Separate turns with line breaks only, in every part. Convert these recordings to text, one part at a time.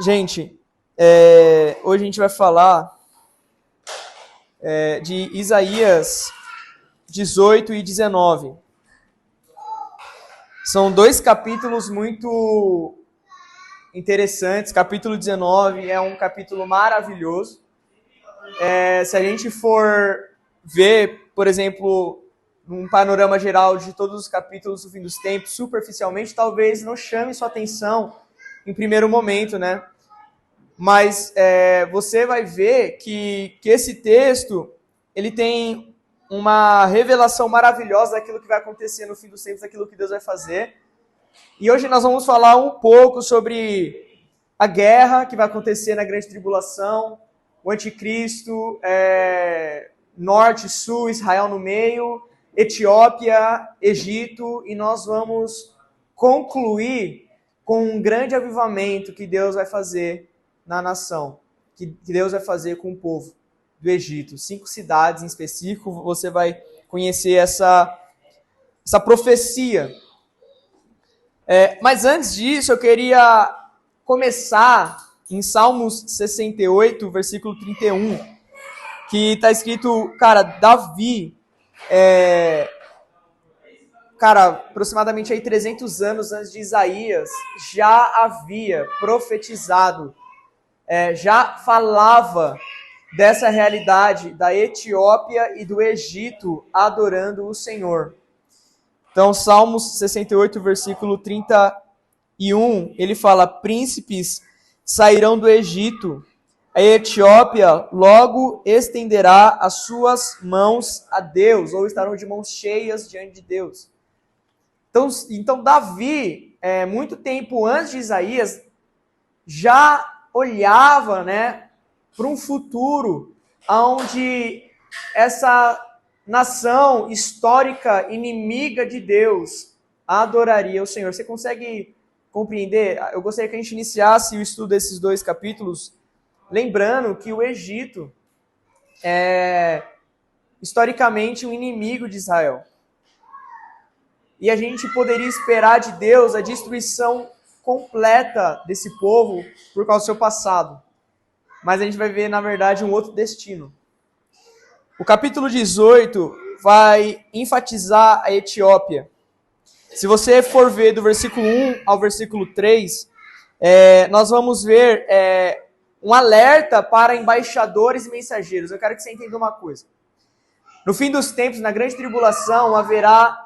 Gente, hoje a gente vai falar de Isaías 18 e 19. São dois capítulos muito interessantes. Capítulo 19 é um capítulo maravilhoso. Se a gente for ver, por exemplo, num panorama geral de todos os capítulos do fim dos tempos, superficialmente, talvez não chame sua atenção em primeiro momento, né? Mas você vai ver que esse texto ele tem uma revelação maravilhosa daquilo que vai acontecer no fim dos tempos, daquilo que Deus vai fazer. E hoje nós vamos falar um pouco sobre a guerra que vai acontecer na grande tribulação, o anticristo, norte, sul, Israel no meio, Etiópia, Egito, e nós vamos concluir com um grande avivamento que Deus vai fazer na nação, que Deus vai fazer com o povo do Egito. 5 cidades em específico, você vai conhecer essa profecia. Mas antes disso, eu queria começar em Salmos 68, versículo 31, que está escrito, Davi, aproximadamente aí 300 anos antes de Isaías, já havia profetizado, já falava dessa realidade da Etiópia e do Egito adorando o Senhor. Então, Salmos 68, versículo 31, ele fala: príncipes sairão do Egito, a Etiópia logo estenderá as suas mãos a Deus, ou estarão de mãos cheias diante de Deus. Então Davi, muito tempo antes de Isaías, já olhava, né, para um futuro onde essa nação histórica, inimiga de Deus, adoraria o Senhor. Você consegue compreender? Eu gostaria que a gente iniciasse o estudo desses dois capítulos, lembrando que o Egito é historicamente um inimigo de Israel. E a gente poderia esperar de Deus a destruição completa desse povo por causa do seu passado. Mas a gente vai ver, na verdade, um outro destino. O capítulo 18 vai enfatizar a Etiópia. Se você for ver do versículo 1 ao versículo 3, nós vamos ver um alerta para embaixadores e mensageiros. Eu quero que você entenda uma coisa. No fim dos tempos, na grande tribulação, haverá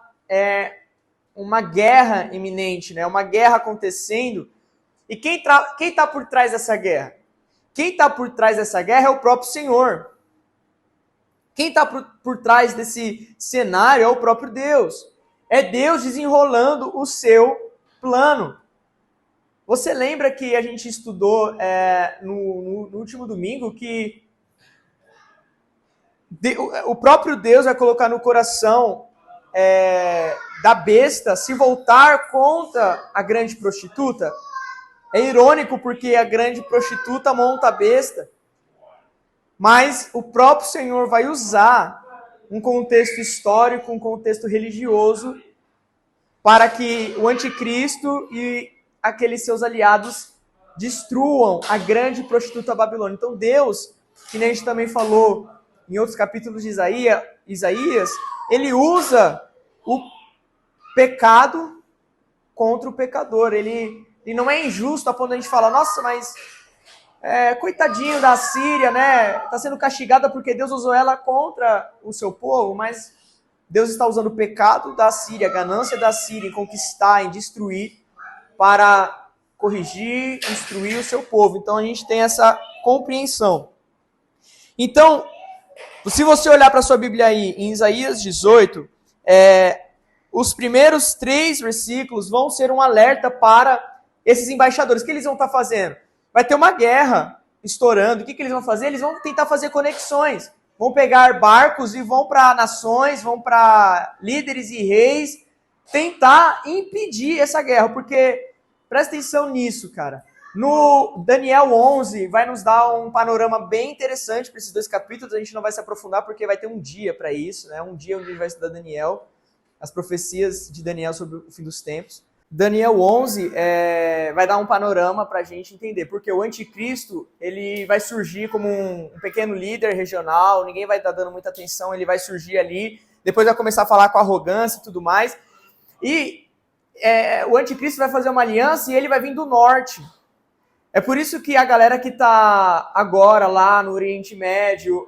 uma guerra iminente, né? Uma guerra acontecendo. E quem está por trás dessa guerra? Quem está por trás dessa guerra é o próprio Senhor. Quem está por trás desse cenário é o próprio Deus. É Deus desenrolando o seu plano. Você lembra que a gente estudou no último domingo que o próprio Deus vai colocar no coração da besta se voltar contra a grande prostituta? É irônico porque a grande prostituta monta a besta. Mas o próprio Senhor vai usar um contexto histórico, um contexto religioso, para que o anticristo e aqueles seus aliados destruam a grande prostituta Babilônia. Então Deus, que nem a gente também falou em outros capítulos de Isaías, ele usa o pecado contra o pecador. Ele não é injusto a ponto de a gente falar: nossa, mas coitadinho da Síria, né? Está sendo castigada porque Deus usou ela contra o seu povo, mas Deus está usando o pecado da Síria, a ganância da Síria em conquistar, em destruir, para corrigir, instruir o seu povo. Então a gente tem essa compreensão. Então, se você olhar para a sua Bíblia aí, em Isaías 18, os primeiros 3 versículos vão ser um alerta para esses embaixadores. O que eles vão estar fazendo? Vai ter uma guerra estourando. O que eles vão fazer? Eles vão tentar fazer conexões. Vão pegar barcos e vão para nações, vão para líderes e reis, tentar impedir essa guerra. Porque, presta atenção nisso, cara. No Daniel 11, vai nos dar um panorama bem interessante para esses 2 capítulos. A gente não vai se aprofundar porque vai ter um dia para isso, né? Um dia onde a gente vai estudar Daniel, as profecias de Daniel sobre o fim dos tempos. Daniel 11 vai dar um panorama para a gente entender, porque o anticristo ele vai surgir como um pequeno líder regional, ninguém vai estar dando muita atenção, ele vai surgir ali, depois vai começar a falar com arrogância e tudo mais, e o anticristo vai fazer uma aliança e ele vai vir do norte. É por isso que a galera que está agora lá no Oriente Médio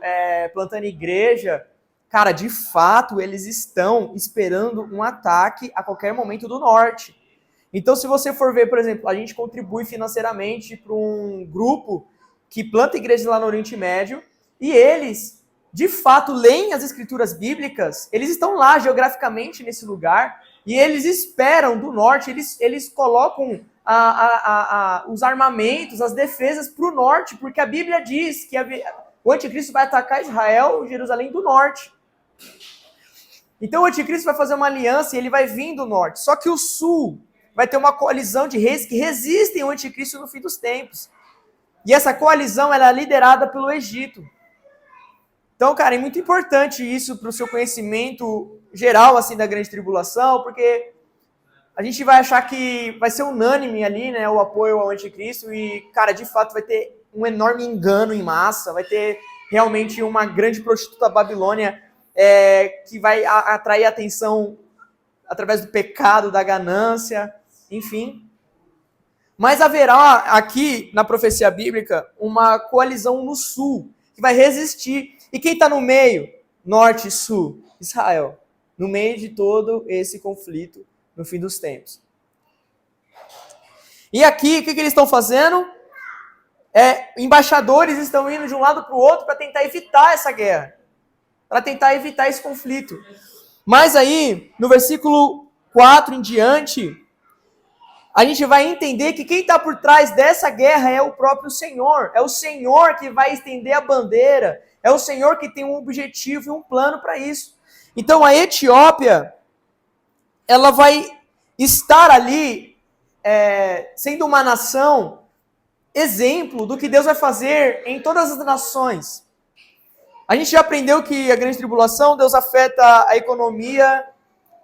plantando igreja, cara, de fato eles estão esperando um ataque a qualquer momento do norte. Então, se você for ver, por exemplo, a gente contribui financeiramente para um grupo que planta igrejas lá no Oriente Médio e eles, de fato, leem as escrituras bíblicas, eles estão lá geograficamente nesse lugar e eles esperam do norte, eles colocam os armamentos, as defesas para o norte, porque a Bíblia diz que o anticristo vai atacar Israel, Jerusalém do norte. Então o anticristo vai fazer uma aliança e ele vai vir do norte. Só que o sul vai ter uma coalizão de reis que resistem ao anticristo no fim dos tempos. E essa coalizão ela é liderada pelo Egito. Então, cara, é muito importante isso para o seu conhecimento geral assim da grande tribulação, porque a gente vai achar que vai ser unânime ali, né, o apoio ao anticristo e, cara, de fato vai ter um enorme engano em massa, vai ter realmente uma grande prostituta Babilônia que vai atrair atenção através do pecado, da ganância, enfim. Mas haverá aqui, na profecia bíblica, uma coalizão no sul, que vai resistir. E quem está no meio? Norte e sul? Israel. No meio de todo esse conflito no fim dos tempos. E aqui, o que eles estão fazendo? Embaixadores estão indo de um lado para o outro para tentar evitar essa guerra. Para tentar evitar esse conflito. Mas aí, no versículo 4 em diante, a gente vai entender que quem está por trás dessa guerra é o próprio Senhor. É o Senhor que vai estender a bandeira. É o Senhor que tem um objetivo e um plano para isso. Então a Etiópia, ela vai estar ali sendo uma nação exemplo do que Deus vai fazer em todas as nações. A gente já aprendeu que a grande tribulação, Deus afeta a economia,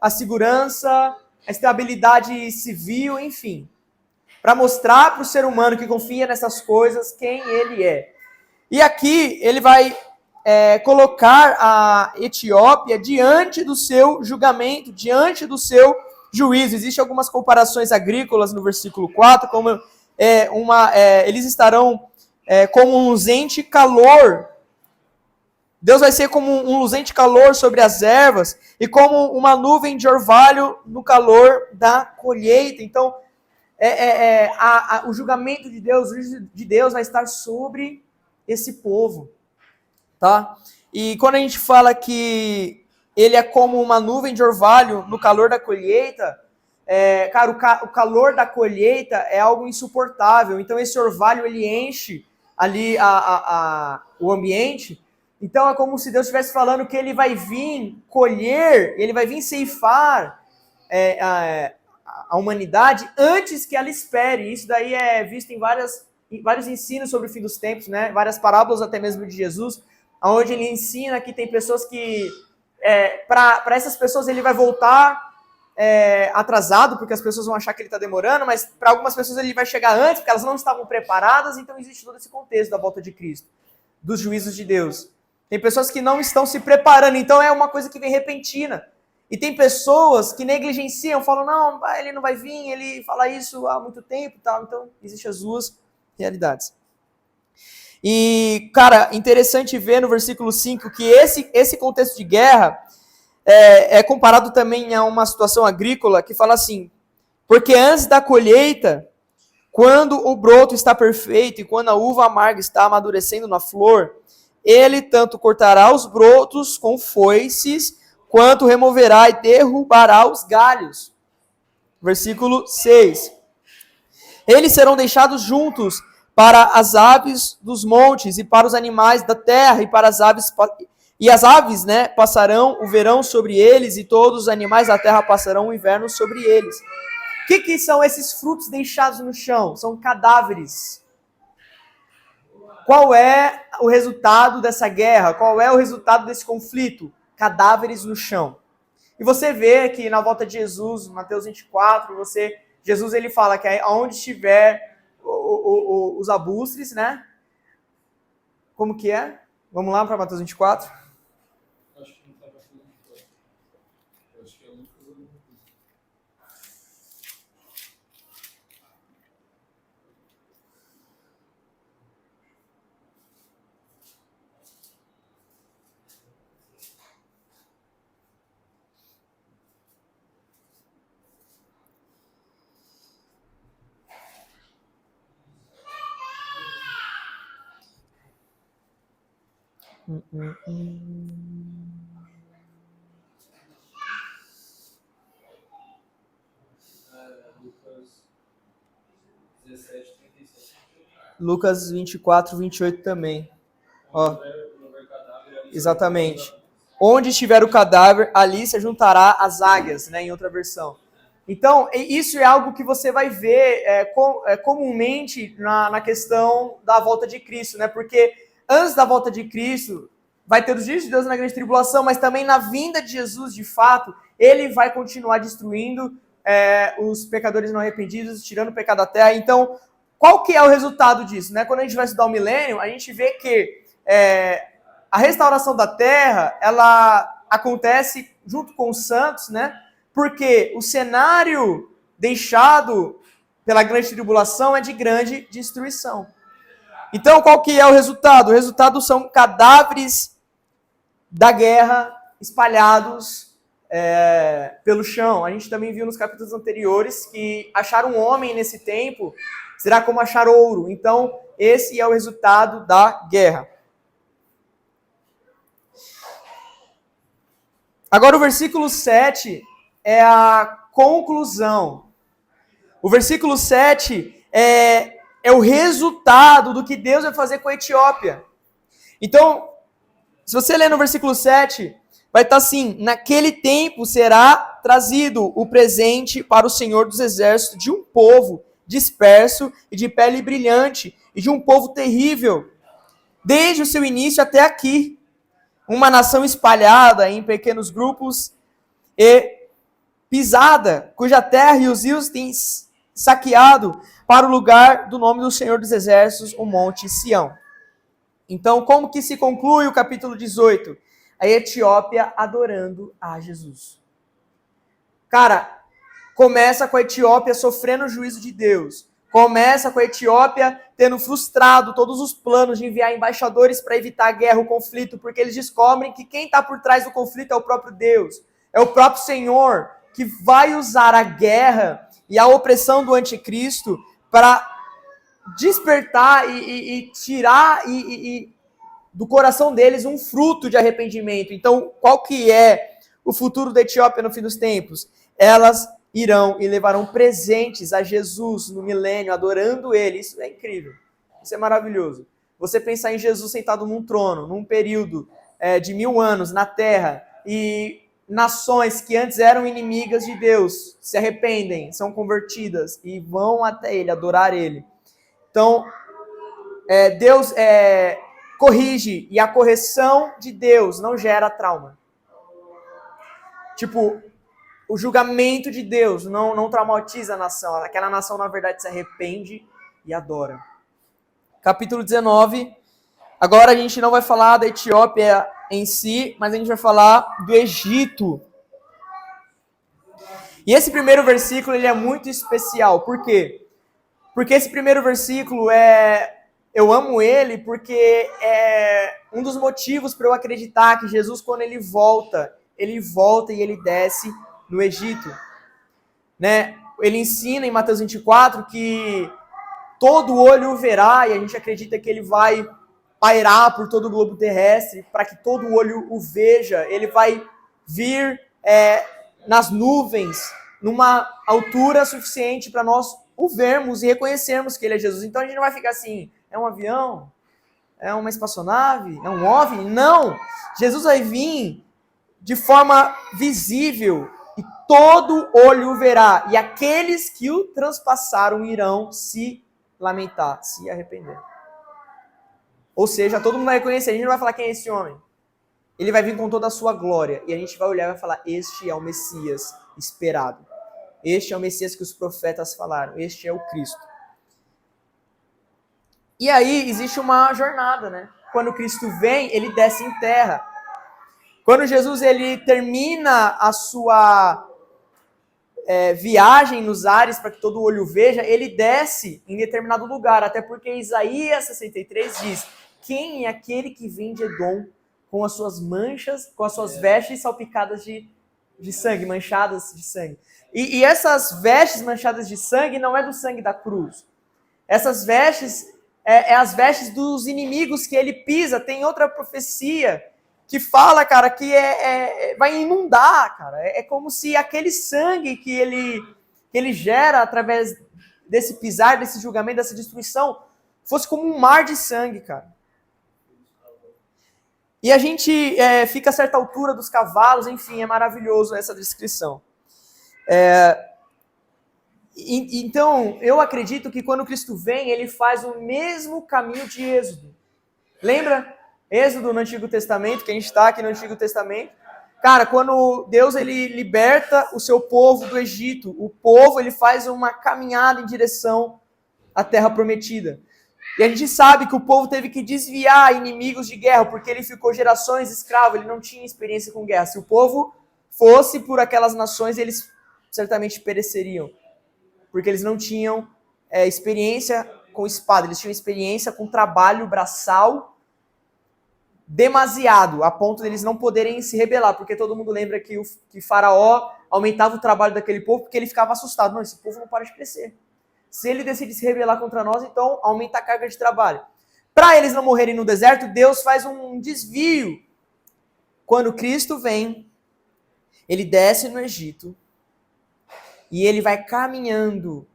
a segurança, a estabilidade civil, enfim. Para mostrar para o ser humano que confia nessas coisas quem ele é. E aqui ele vai colocar a Etiópia diante do seu julgamento, diante do seu juízo. Existem algumas comparações agrícolas no versículo 4, como eles estarão como um luzente calor. Deus vai ser como um luzente calor sobre as ervas e como uma nuvem de orvalho no calor da colheita. Então, o julgamento de Deus, o juízo de Deus vai estar sobre esse povo, tá? E quando a gente fala que ele é como uma nuvem de orvalho no calor da colheita, cara, o calor da colheita é algo insuportável. Então, esse orvalho, ele enche ali o ambiente. Então é como se Deus estivesse falando que ele vai vir colher, ele vai vir ceifar a humanidade antes que ela espere. Isso daí é visto em vários ensinos sobre o fim dos tempos, né? Várias parábolas até mesmo de Jesus, onde ele ensina que tem pessoas que, para essas pessoas ele vai voltar atrasado, porque as pessoas vão achar que ele está demorando, mas para algumas pessoas ele vai chegar antes, porque elas não estavam preparadas. Então existe todo esse contexto da volta de Cristo, dos juízos de Deus. Tem pessoas que não estão se preparando, então é uma coisa que vem repentina. E tem pessoas que negligenciam, falam, não, ele não vai vir, ele fala isso há muito tempo e tal. Então, existem as duas realidades. E, cara, interessante ver no versículo 5 que esse contexto de guerra é comparado também a uma situação agrícola que fala assim, porque antes da colheita, quando o broto está perfeito e quando a uva amarga está amadurecendo na flor, ele tanto cortará os brotos com foices, quanto removerá e derrubará os galhos. Versículo 6. Eles serão deixados juntos para as aves dos montes e para os animais da terra e para as aves... E as aves, né, passarão o verão sobre eles e todos os animais da terra passarão o inverno sobre eles. O que são esses frutos deixados no chão? São cadáveres. Qual é o resultado dessa guerra? Qual é o resultado desse conflito? Cadáveres no chão. E você vê que na volta de Jesus, Mateus 24, você Jesus ele fala que aonde estiver os arbustos, né? Como que é? Vamos lá para Mateus 24.
Acho que não está para falar. Acho que é Lucas ou Lucas. Lucas 17, 37.
Lucas 24, 28 também. Ó, exatamente. Onde estiver o cadáver, ali se juntará as águias, né, em outra versão. Então, isso é algo que você vai ver comumente na questão da volta de Cristo, né? Porque antes da volta de Cristo, vai ter os dias de Deus na grande tribulação, mas também na vinda de Jesus, de fato, ele vai continuar destruindo os pecadores não arrependidos, tirando o pecado da terra. Então, qual que é o resultado disso, né? Quando a gente vai estudar o milênio, a gente vê que a restauração da terra, ela acontece junto com os santos, né? Porque o cenário deixado pela grande tribulação é de grande destruição. Então, qual que é o resultado? O resultado são cadáveres da guerra espalhados pelo chão. A gente também viu nos capítulos anteriores que achar um homem nesse tempo será como achar ouro. Então, esse é o resultado da guerra. Agora, o versículo 7 é a conclusão. O versículo 7 é o resultado do que Deus vai fazer com a Etiópia. Então, se você ler no versículo 7, vai estar assim: naquele tempo será trazido o presente para o Senhor dos Exércitos de um povo disperso e de pele brilhante, e de um povo terrível, desde o seu início até aqui. Uma nação espalhada em pequenos grupos e pisada, cuja terra e os rios têm saqueado para o lugar do nome do Senhor dos Exércitos, o Monte Sião. Então, como que se conclui o capítulo 18? A Etiópia adorando a Jesus. Cara, começa com a Etiópia sofrendo o juízo de Deus. Começa com a Etiópia tendo frustrado todos os planos de enviar embaixadores para evitar a guerra, o conflito, porque eles descobrem que quem está por trás do conflito é o próprio Deus. É o próprio Senhor que vai usar a guerra e a opressão do anticristo para despertar e tirar do coração deles um fruto de arrependimento. Então, qual que é o futuro da Etiópia no fim dos tempos? Elas irão e levarão presentes a Jesus no milênio, adorando ele. Isso é incrível. Isso é maravilhoso. Você pensar em Jesus sentado num trono, num período de 1000 anos na terra, e nações que antes eram inimigas de Deus se arrependem, são convertidas e vão até ele, adorar ele. Então, Deus corrige, e a correção de Deus não gera trauma. Tipo, o julgamento de Deus não traumatiza a nação. Aquela nação, na verdade, se arrepende e adora. Capítulo 19. Agora a gente não vai falar da Etiópia em si, mas a gente vai falar do Egito. E esse primeiro versículo ele é muito especial. Por quê? Porque esse primeiro versículo eu amo ele porque é um dos motivos para eu acreditar que Jesus, quando ele volta e ele desce no Egito, né? Ele ensina em Mateus 24 que todo olho o verá, e a gente acredita que ele vai pairar por todo o globo terrestre, para que todo olho o veja. Ele vai vir nas nuvens, numa altura suficiente para nós o vermos e reconhecermos que ele é Jesus. Então a gente não vai ficar assim, é um avião? É uma espaçonave? É um OVNI? Não! Jesus vai vir de forma visível, e todo olho o verá, e aqueles que o transpassaram irão se lamentar, se arrepender. Ou seja, todo mundo vai reconhecer, a gente não vai falar quem é esse homem. Ele vai vir com toda a sua glória, e a gente vai olhar e vai falar, este é o Messias esperado. Este é o Messias que os profetas falaram. Este é o Cristo. E aí existe uma jornada, né? Quando Cristo vem, ele desce em terra. Quando Jesus ele termina a sua viagem nos ares para que todo olho veja, ele desce em determinado lugar, até porque Isaías 63 diz: quem é aquele que vem de Edom com as suas manchas, com as suas vestes salpicadas de sangue, manchadas de sangue? E essas vestes manchadas de sangue não é do sangue da cruz. Essas vestes é as vestes dos inimigos que ele pisa. Tem outra profecia que fala, cara, que vai inundar, cara. É como se aquele sangue que ele gera através desse pisar, desse julgamento, dessa destruição, fosse como um mar de sangue, cara. E a gente fica a certa altura dos cavalos, enfim, é maravilhoso essa descrição. Então, eu acredito que quando Cristo vem, ele faz o mesmo caminho de Êxodo. Lembra? Êxodo no Antigo Testamento, que a gente está aqui no Antigo Testamento. Cara, quando Deus ele liberta o seu povo do Egito, o povo ele faz uma caminhada em direção à Terra Prometida. E a gente sabe que o povo teve que desviar inimigos de guerra, porque ele ficou gerações escravo, ele não tinha experiência com guerra. Se o povo fosse por aquelas nações, eles certamente pereceriam, porque eles não tinham experiência com espada, eles tinham experiência com trabalho braçal demasiado, a ponto de eles não poderem se rebelar, porque todo mundo lembra que Faraó aumentava o trabalho daquele povo porque ele ficava assustado. Não, esse povo não para de crescer. Se ele decide se rebelar contra nós, então aumenta a carga de trabalho. Para eles não morrerem no deserto, Deus faz um desvio. Quando Cristo vem, ele desce no Egito e ele vai caminhando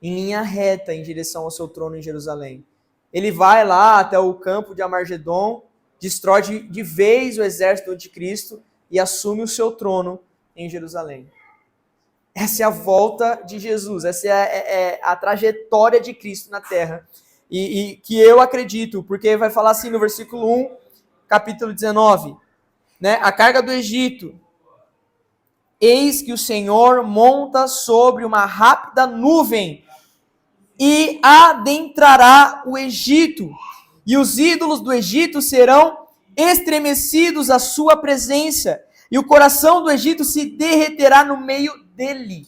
em linha reta em direção ao seu trono em Jerusalém. Ele vai lá até o campo de Amargedon, destrói de vez o exército do anticristo e assume o seu trono em Jerusalém. Essa é a volta de Jesus, essa é a trajetória de Cristo na terra. E que eu acredito, porque vai falar assim no versículo 1, capítulo 19, né? A carga do Egito. Eis que o Senhor monta sobre uma rápida nuvem e adentrará o Egito. E os ídolos do Egito serão estremecidos à sua presença, e o coração do Egito se derreterá no meio dele.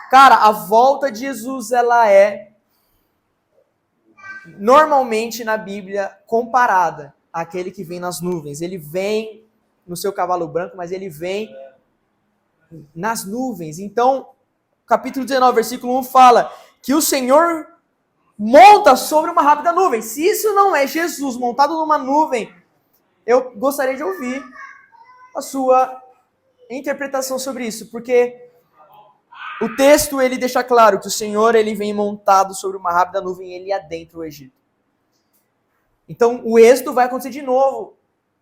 Cara, a volta de Jesus, ela é normalmente na Bíblia comparada àquele que vem nas nuvens. Ele vem no seu cavalo branco, mas ele vem nas nuvens. Então, capítulo 19, versículo 1 fala que o Senhor monta sobre uma rápida nuvem. Se isso não é Jesus montado numa nuvem, eu gostaria de ouvir a sua interpretação sobre isso, porque o texto ele deixa claro que o Senhor ele vem montado sobre uma rápida nuvem e ele adentra o Egito. Então o êxodo vai acontecer de novo.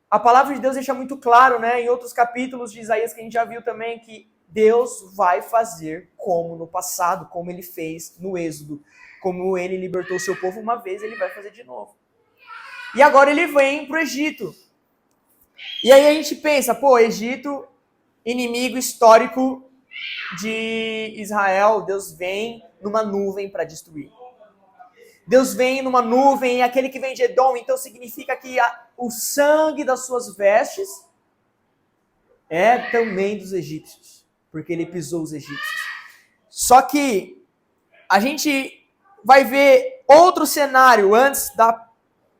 A palavra de Deus deixa muito claro, né, em outros capítulos de Isaías que a gente já viu também, que Deus vai fazer como no passado, como ele fez no êxodo. Como ele libertou o seu povo uma vez, ele vai fazer de novo. E agora ele vem para o Egito. E aí a gente pensa, Egito, inimigo histórico de Israel, Deus vem numa nuvem para destruir. Deus vem numa nuvem, aquele que vem de Edom, então significa que o sangue das suas vestes é também dos egípcios, porque ele pisou os egípcios. Só que a gente vai ver outro cenário antes da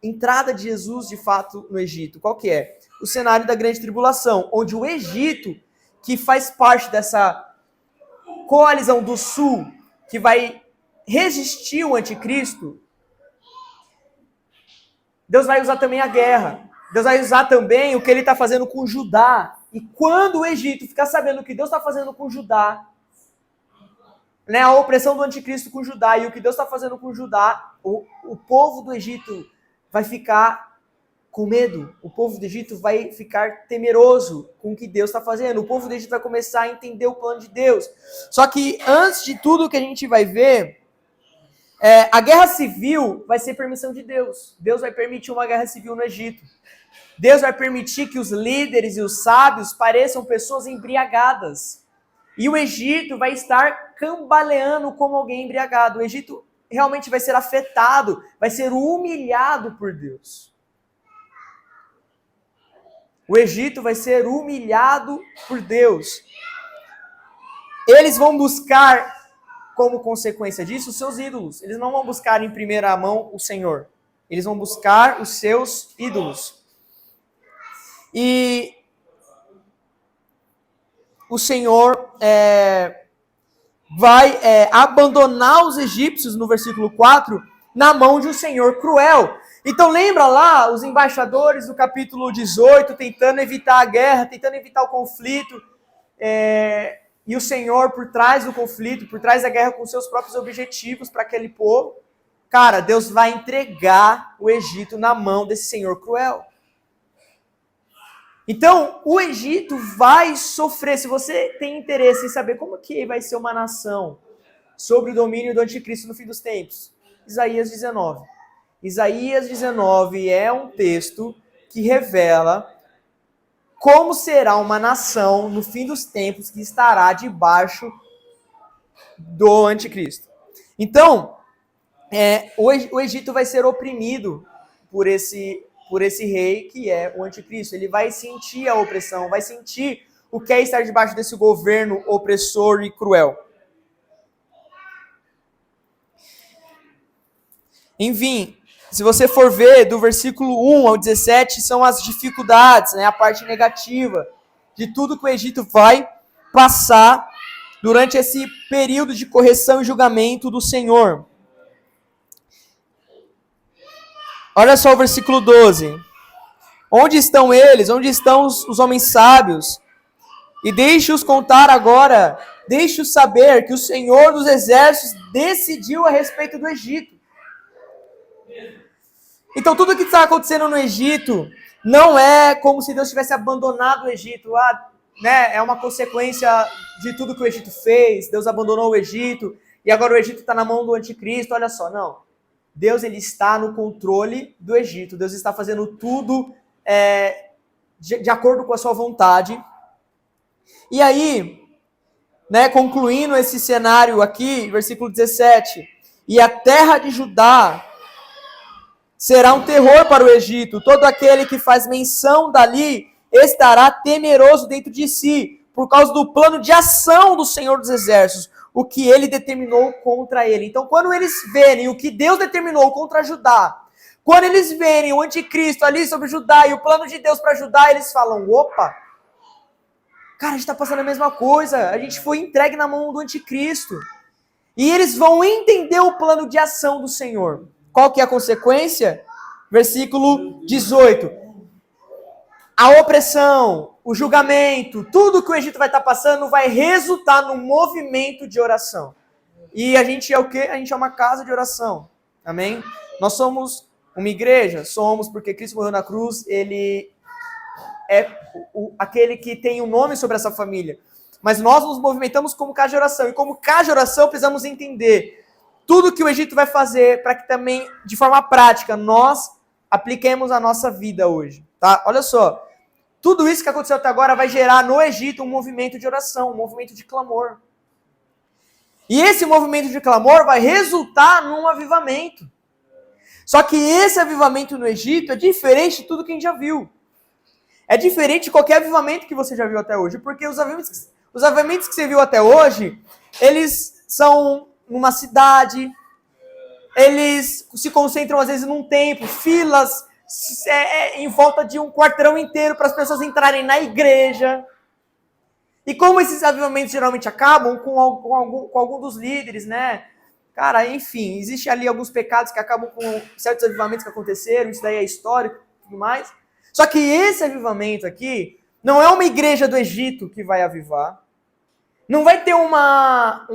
entrada de Jesus, de fato, no Egito. Qual que é? O cenário da grande tribulação, onde o Egito, que faz parte dessa coalizão do sul, que vai resistir o anticristo, Deus vai usar também a guerra. Deus vai usar também o que ele está fazendo com Judá. E quando o Egito ficar sabendo o que Deus está fazendo com Judá, né, a opressão do anticristo com Judá e o que Deus está fazendo com Judá, o povo do Egito vai ficar com medo. O povo do Egito vai ficar temeroso com o que Deus está fazendo. O povo do Egito vai começar a entender o plano de Deus. Só que antes de tudo o que a gente vai ver, a guerra civil vai ser permissão de Deus. Deus vai permitir uma guerra civil no Egito. Deus vai permitir que os líderes e os sábios pareçam pessoas embriagadas. E o Egito vai estar cambaleando como alguém embriagado. O Egito realmente vai ser afetado, vai ser humilhado por Deus. O Egito vai ser humilhado por Deus. Eles vão buscar, como consequência disso, os seus ídolos. Eles não vão buscar em primeira mão o Senhor. Eles vão buscar os seus ídolos. E o Senhor vai abandonar os egípcios, no versículo 4, na mão de um Senhor cruel. Então lembra lá os embaixadores do capítulo 18, tentando evitar a guerra, tentando evitar o conflito, e o Senhor por trás do conflito, por trás da guerra com seus próprios objetivos para aquele povo. Cara, Deus vai entregar o Egito na mão desse Senhor cruel. Então, o Egito vai sofrer. Se você tem interesse em saber como que vai ser uma nação sob o domínio do anticristo no fim dos tempos, Isaías 19. Isaías 19 é um texto que revela como será uma nação no fim dos tempos que estará debaixo do anticristo. Então, o Egito vai ser oprimido por esse rei que é o anticristo. Ele vai sentir a opressão, vai sentir o que é estar debaixo desse governo opressor e cruel. Enfim, se você for ver do versículo 1 ao 17, são as dificuldades, a parte negativa de tudo que o Egito vai passar durante esse período de correção e julgamento do Senhor. Olha só o versículo 12. Onde estão eles? Onde estão os homens sábios? E deixe-os contar agora, deixe-os saber que o Senhor dos Exércitos decidiu a respeito do Egito. Então tudo que está acontecendo no Egito não é como se Deus tivesse abandonado o Egito. É uma consequência de tudo que o Egito fez. Deus abandonou o Egito e agora o Egito está na mão do anticristo. Olha só, não. Deus ele está no controle do Egito. Deus está fazendo tudo de acordo com a sua vontade. E aí, concluindo esse cenário aqui, versículo 17. E a terra de Judá será um terror para o Egito. Todo aquele que faz menção dali estará temeroso dentro de si, por causa do plano de ação do Senhor dos Exércitos, o que ele determinou contra ele. Então, quando eles verem o que Deus determinou contra Judá, quando eles verem o anticristo ali sobre Judá e o plano de Deus para Judá, eles falam, opa, cara, a gente está passando a mesma coisa, a gente foi entregue na mão do anticristo. E eles vão entender o plano de ação do Senhor. Qual que é a consequência? Versículo 18. A opressão, o julgamento, tudo que o Egito vai estar passando vai resultar num movimento de oração. E a gente é o quê? A gente é uma casa de oração. Amém? Nós somos uma igreja? Somos, porque Cristo morreu na cruz, ele é aquele que tem um nome sobre essa família. Mas nós nos movimentamos como casa de oração. E como casa de oração, precisamos entender tudo que o Egito vai fazer para que também, de forma prática, nós apliquemos a nossa vida hoje. Tá? Olha só. Tudo isso que aconteceu até agora vai gerar no Egito um movimento de oração, um movimento de clamor. E esse movimento de clamor vai resultar num avivamento. Só que esse avivamento no Egito é diferente de tudo que a gente já viu. É diferente de qualquer avivamento que você já viu até hoje, porque os avivamentos que você viu até hoje, eles são numa cidade, eles se concentram às vezes num templo, filas em volta de um quarteirão inteiro para as pessoas entrarem na igreja. E como esses avivamentos geralmente acabam com algum dos líderes, Cara, enfim, existe ali alguns pecados que acabam com certos avivamentos que aconteceram, isso daí é histórico e tudo mais. Só que esse avivamento aqui não é uma igreja do Egito que vai avivar. Não vai ter uma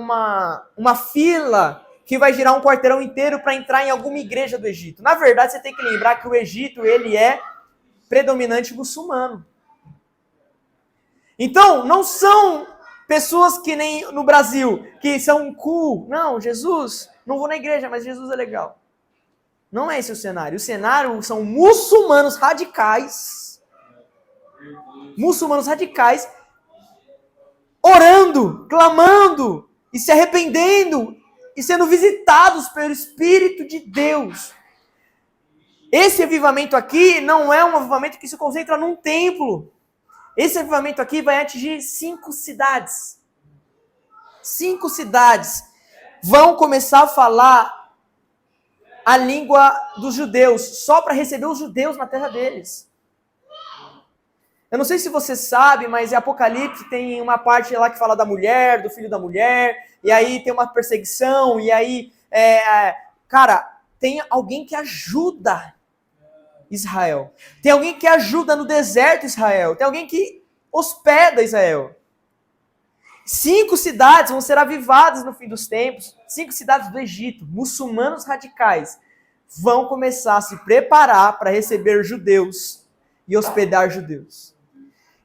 fila que vai girar um quarteirão inteiro para entrar em alguma igreja do Egito. Na verdade, você tem que lembrar que o Egito ele é predominante muçulmano. Então, não são pessoas que nem no Brasil, que são cool. Não, Jesus, não vou na igreja, mas Jesus é legal. Não é esse o cenário. O cenário são muçulmanos radicais. Muçulmanos radicais orando, clamando e se arrependendo e sendo visitados pelo Espírito de Deus. Esse avivamento aqui não é um avivamento que se concentra num templo. Esse avivamento aqui vai atingir 5 cidades. 5 cidades vão começar a falar a língua dos judeus, só para receber os judeus na terra deles. Eu não sei se você sabe, mas em Apocalipse tem uma parte lá que fala da mulher, do filho da mulher, e aí tem uma perseguição, e aí, cara, tem alguém que ajuda Israel. Tem alguém que ajuda no deserto Israel. Tem alguém que hospeda Israel. 5 cidades vão ser avivadas no fim dos tempos. 5 cidades do Egito, muçulmanos radicais, vão começar a se preparar para receber judeus e hospedar judeus.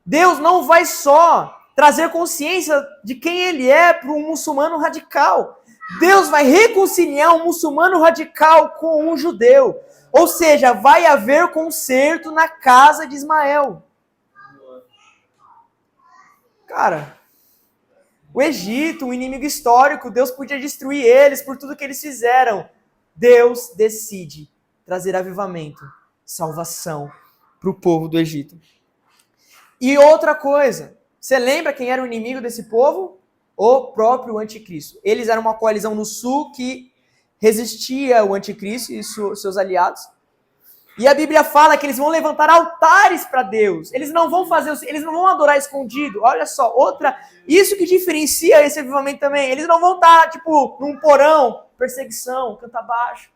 Deus não vai só trazer consciência de quem ele é para um muçulmano radical. Deus vai reconciliar um muçulmano radical com um judeu. Ou seja, vai haver conserto na casa de Ismael. Cara, o Egito, um inimigo histórico, Deus podia destruir eles por tudo que eles fizeram. Deus decide trazer avivamento, salvação para o povo do Egito. E outra coisa, você lembra quem era o inimigo desse povo? O próprio anticristo. Eles eram uma coalizão no sul que resistia ao anticristo e seus aliados. E a Bíblia fala que eles vão levantar altares para Deus. Eles não vão adorar escondido. Olha só, isso que diferencia esse avivamento também. Eles não vão estar, num porão, perseguição, canta baixo.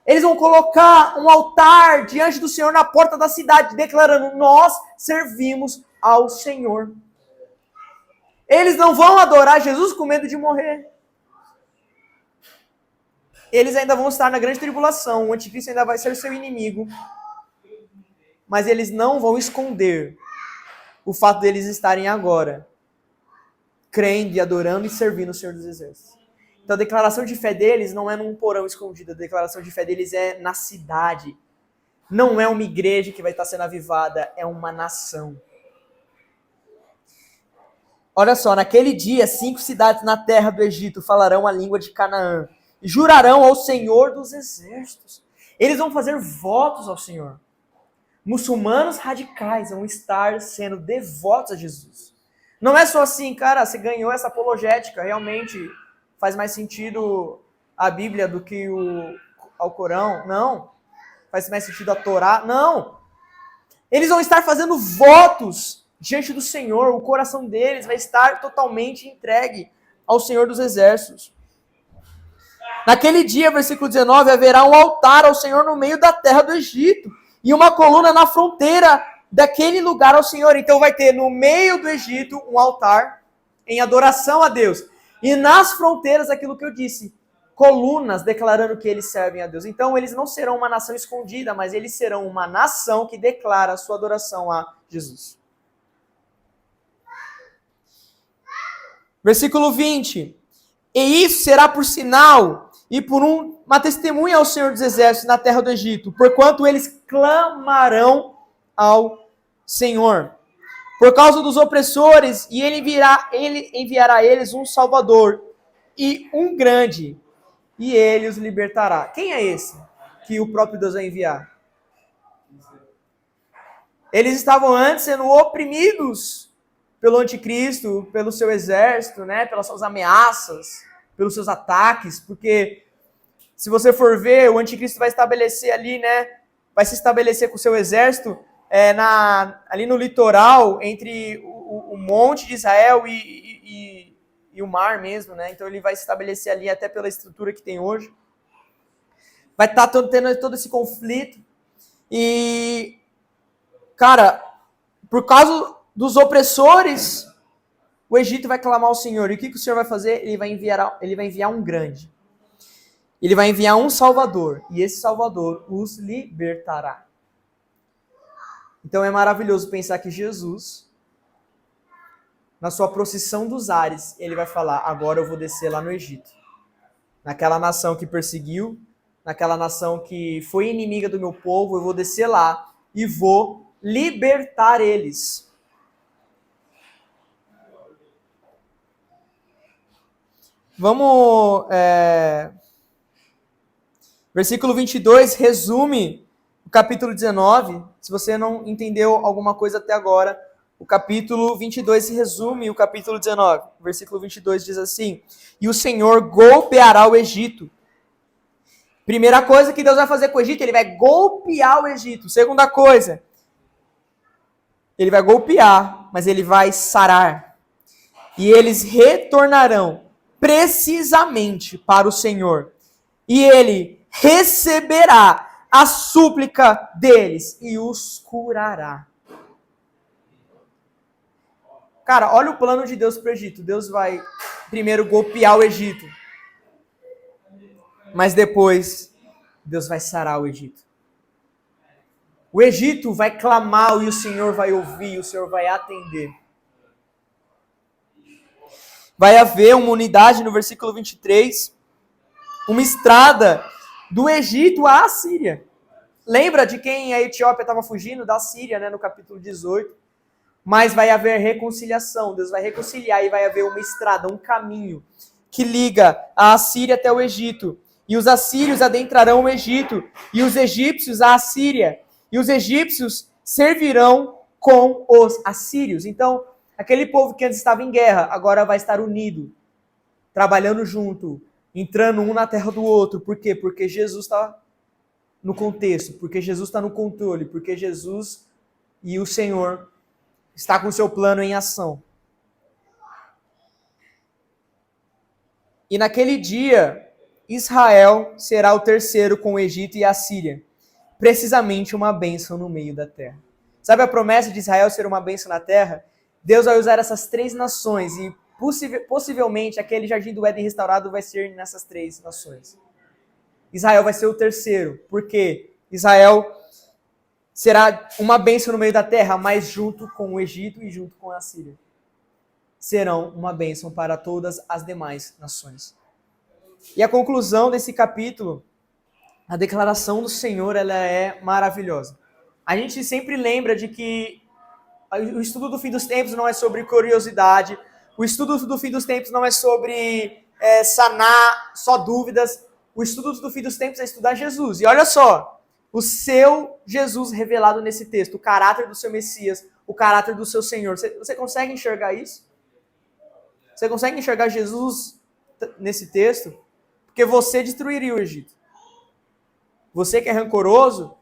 Eles vão colocar um altar diante do Senhor na porta da cidade, declarando: nós servimos ao Senhor. Eles não vão adorar Jesus com medo de morrer. Eles ainda vão estar na grande tribulação, o anticristo ainda vai ser seu inimigo, mas eles não vão esconder o fato deles estarem agora crendo e adorando e servindo o Senhor dos Exércitos. Então a declaração de fé deles não é num porão escondido, a declaração de fé deles é na cidade. Não é uma igreja que vai estar sendo avivada, é uma nação. Olha só, naquele dia, 5 cidades na terra do Egito falarão a língua de Canaã e jurarão ao Senhor dos Exércitos. Eles vão fazer votos ao Senhor. Muçulmanos radicais vão estar sendo devotos a Jesus. Não é só assim, cara, você ganhou essa apologética, realmente faz mais sentido a Bíblia do que o Alcorão. Não. Faz mais sentido a Torá. Não. Eles vão estar fazendo votos diante do Senhor. O coração deles vai estar totalmente entregue ao Senhor dos Exércitos. Naquele dia, versículo 19, haverá um altar ao Senhor no meio da terra do Egito e uma coluna na fronteira daquele lugar ao Senhor. Então vai ter no meio do Egito um altar em adoração a Deus. E nas fronteiras, aquilo que eu disse, colunas declarando que eles servem a Deus. Então eles não serão uma nação escondida, mas eles serão uma nação que declara a sua adoração a Jesus. Versículo 20. E isso será por sinal e por uma testemunha ao Senhor dos Exércitos na terra do Egito, porquanto eles clamarão ao Senhor. Por causa dos opressores, e ele enviará a eles um Salvador e um grande, e ele os libertará. Quem é esse que o próprio Deus vai enviar? Eles estavam antes sendo oprimidos pelo anticristo, pelo seu exército, né, pelas suas ameaças, pelos seus ataques, porque se você for ver, o anticristo vai estabelecer ali, né, vai se estabelecer com o seu exército ali no litoral, entre o monte de Israel e o mar mesmo, né? Então ele vai se estabelecer ali até pela estrutura que tem hoje. Vai estar tendo todo esse conflito. E, cara, por causa dos opressores, o Egito vai clamar ao Senhor. E o que o Senhor vai fazer? Ele vai enviar um grande. Ele vai enviar um Salvador. E esse Salvador os libertará. Então é maravilhoso pensar que Jesus, na sua procissão dos ares, ele vai falar: agora eu vou descer lá no Egito. Naquela nação que perseguiu, naquela nação que foi inimiga do meu povo, eu vou descer lá e vou libertar eles. Vamos... Versículo 22 resume o capítulo 19. Se você não entendeu alguma coisa até agora, o capítulo 22 resume o capítulo 19. O versículo 22 diz assim: E o Senhor golpeará o Egito. Primeira coisa que Deus vai fazer com o Egito, ele vai golpear o Egito. Segunda coisa, ele vai golpear, mas ele vai sarar. E eles retornarão precisamente para o Senhor. E ele receberá a súplica deles e os curará. Cara, olha o plano de Deus para o Egito. Deus vai primeiro golpear o Egito. Mas depois, Deus vai sarar o Egito. O Egito vai clamar e o Senhor vai ouvir, o Senhor vai atender. Vai haver uma unidade no versículo 23, uma estrada do Egito à Síria. Lembra de quem a Etiópia estava fugindo? Da Síria, né, no capítulo 18. Mas vai haver reconciliação, Deus vai reconciliar e vai haver uma estrada, um caminho que liga a Assíria até o Egito. E os assírios adentrarão o Egito, e os egípcios a Assíria. E os egípcios servirão com os assírios. Então, aquele povo que antes estava em guerra, agora vai estar unido, trabalhando junto, entrando um na terra do outro. Por quê? Porque Jesus está no contexto, porque Jesus está no controle, porque Jesus e o Senhor está com o seu plano em ação. E naquele dia, Israel será o terceiro com o Egito e a Síria. Precisamente uma bênção no meio da terra. Sabe a promessa de Israel ser uma bênção na terra? Deus vai usar essas três nações e possivelmente aquele jardim do Éden restaurado vai ser nessas três nações. Israel vai ser o terceiro, porque Israel será uma bênção no meio da terra, mas junto com o Egito e junto com a Síria. Serão uma bênção para todas as demais nações. E a conclusão desse capítulo, a declaração do Senhor, ela é maravilhosa. A gente sempre lembra de que o estudo do fim dos tempos não é sobre curiosidade, o estudo do fim dos tempos não é sobre sanar só dúvidas, o estudo do fim dos tempos é estudar Jesus. E olha só, o seu Jesus revelado nesse texto, o caráter do seu Messias, o caráter do seu Senhor. Você consegue enxergar isso? Você consegue enxergar Jesus nesse texto? Porque você destruiria o Egito. Você que é rancoroso,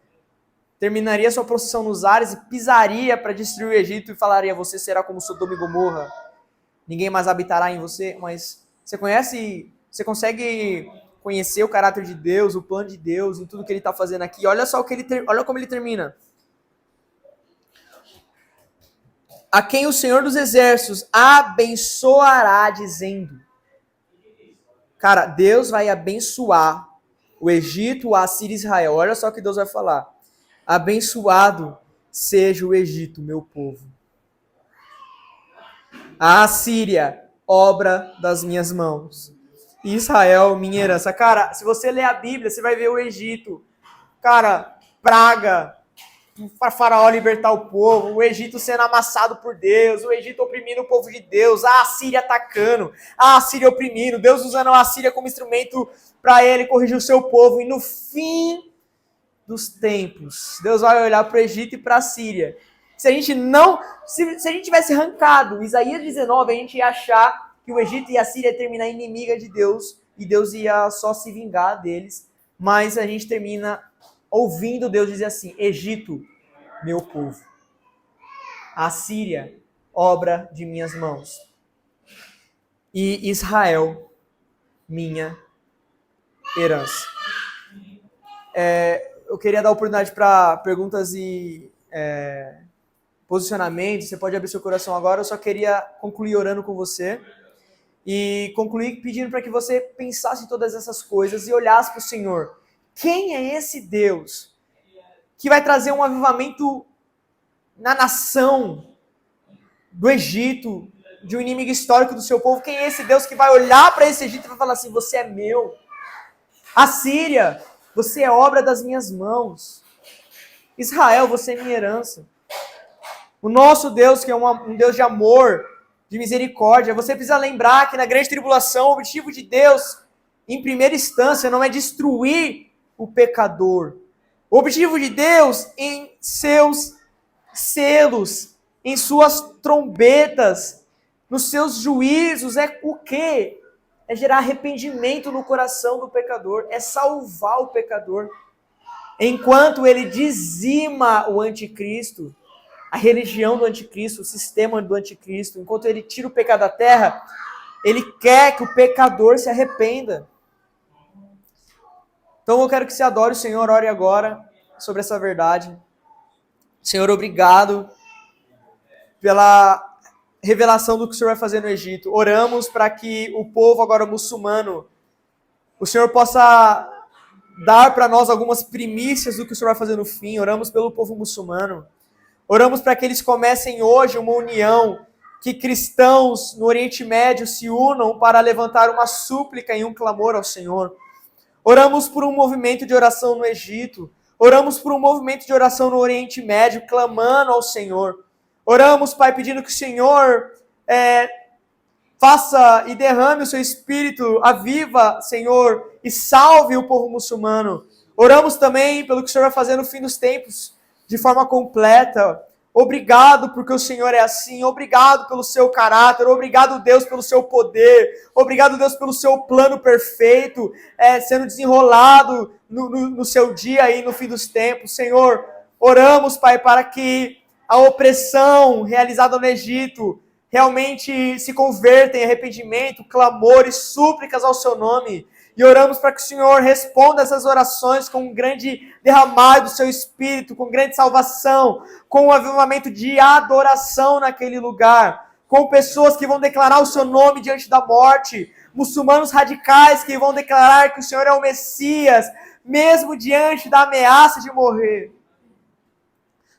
terminaria sua procissão nos ares e pisaria para destruir o Egito e falaria, você será como Sodoma e Gomorra, ninguém mais habitará em você. Mas você consegue conhecer o caráter de Deus, o plano de Deus, em tudo que ele está fazendo aqui. Olha só olha como ele termina. A quem o Senhor dos Exércitos abençoará, dizendo. Cara, Deus vai abençoar o Egito, a Assíria e Israel. Olha só o que Deus vai falar. Abençoado seja o Egito, meu povo. A Assíria, obra das minhas mãos. E Israel, minha herança. Cara, se você ler a Bíblia, você vai ver o Egito. Cara, praga, para Faraó libertar o povo, o Egito sendo amassado por Deus, o Egito oprimindo o povo de Deus, a Assíria atacando, a Assíria oprimindo, Deus usando a Assíria como instrumento para ele corrigir o seu povo. E no fim dos tempos, Deus vai olhar para o Egito e para a Síria. Se a gente tivesse arrancado Isaías 19, a gente ia achar que o Egito e a Síria iam terminar inimiga de Deus e Deus ia só se vingar deles. Mas a gente termina ouvindo Deus dizer assim, Egito, meu povo. A Síria, obra de minhas mãos. E Israel, minha herança. Eu queria dar oportunidade para perguntas e posicionamentos. Você pode abrir seu coração agora. Eu só queria concluir orando com você. E concluir pedindo para que você pensasse em todas essas coisas e olhasse para o Senhor. Quem é esse Deus que vai trazer um avivamento na nação do Egito, de um inimigo histórico do seu povo? Quem é esse Deus que vai olhar para esse Egito e vai falar assim, você é meu? A Síria, você é obra das minhas mãos. Israel, você é minha herança. O nosso Deus, que é um Deus de amor, de misericórdia. Você precisa lembrar que na grande tribulação, o objetivo de Deus, em primeira instância, não é destruir o pecador. O objetivo de Deus em seus selos, em suas trombetas, nos seus juízos, é o quê? É gerar arrependimento no coração do pecador, é salvar o pecador. Enquanto ele dizima o anticristo, a religião do anticristo, o sistema do anticristo, enquanto ele tira o pecado da terra, ele quer que o pecador se arrependa. Então eu quero que você adore o Senhor, ore agora sobre essa verdade. Senhor, obrigado pela revelação do que o Senhor vai fazer no Egito. Oramos para que o povo agora muçulmano, o Senhor possa dar para nós algumas primícias do que o Senhor vai fazer no fim. Oramos pelo povo muçulmano. Oramos para que eles comecem hoje uma união, que cristãos no Oriente Médio se unam para levantar uma súplica e um clamor ao Senhor. Oramos por um movimento de oração no Egito. Oramos por um movimento de oração no Oriente Médio, clamando ao Senhor. Oramos, Pai, pedindo que o Senhor faça e derrame o seu Espírito, aviva, Senhor, e salve o povo muçulmano. Oramos também pelo que o Senhor vai fazer no fim dos tempos, de forma completa. Obrigado porque o Senhor é assim. Obrigado pelo seu caráter. Obrigado, Deus, pelo seu poder. Obrigado, Deus, pelo seu plano perfeito sendo desenrolado no seu dia aí no fim dos tempos. Senhor, oramos, Pai, para que a opressão realizada no Egito realmente se converta em arrependimento, clamor e súplicas ao seu nome. E oramos para que o Senhor responda essas orações com um grande derramar do seu Espírito, com grande salvação, com um avivamento de adoração naquele lugar, com pessoas que vão declarar o seu nome diante da morte, muçulmanos radicais que vão declarar que o Senhor é o Messias, mesmo diante da ameaça de morrer.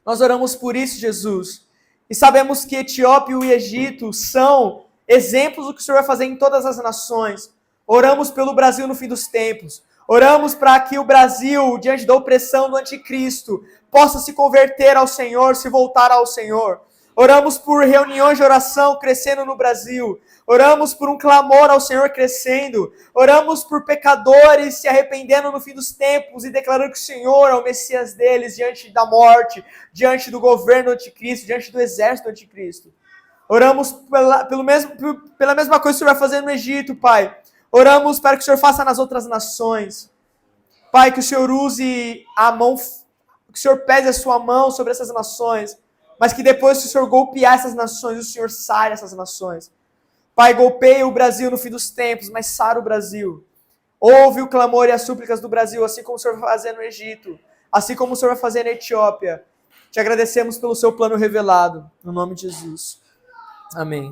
Nós oramos por isso, Jesus, e sabemos que Etiópia e Egito são exemplos do que o Senhor vai fazer em todas as nações. Oramos pelo Brasil no fim dos tempos. Oramos para que o Brasil, diante da opressão do anticristo, possa se converter ao Senhor, se voltar ao Senhor. Oramos por reuniões de oração crescendo no Brasil. Oramos por um clamor ao Senhor crescendo. Oramos por pecadores se arrependendo no fim dos tempos e declarando que o Senhor é o Messias deles diante da morte, diante do governo do anticristo, diante do exército do anticristo. Oramos pela mesma coisa que o Senhor vai fazer no Egito, Pai. Oramos para que o Senhor faça nas outras nações. Pai, que o Senhor use a mão, que o Senhor pese a sua mão sobre essas nações, mas que depois que o Senhor golpear essas nações, o Senhor sare essas nações. Pai, golpeia o Brasil no fim dos tempos, mas sara o Brasil. Ouve o clamor e as súplicas do Brasil, assim como o Senhor vai fazer no Egito, assim como o Senhor vai fazer na Etiópia. Te agradecemos pelo seu plano revelado, no nome de Jesus. Amém.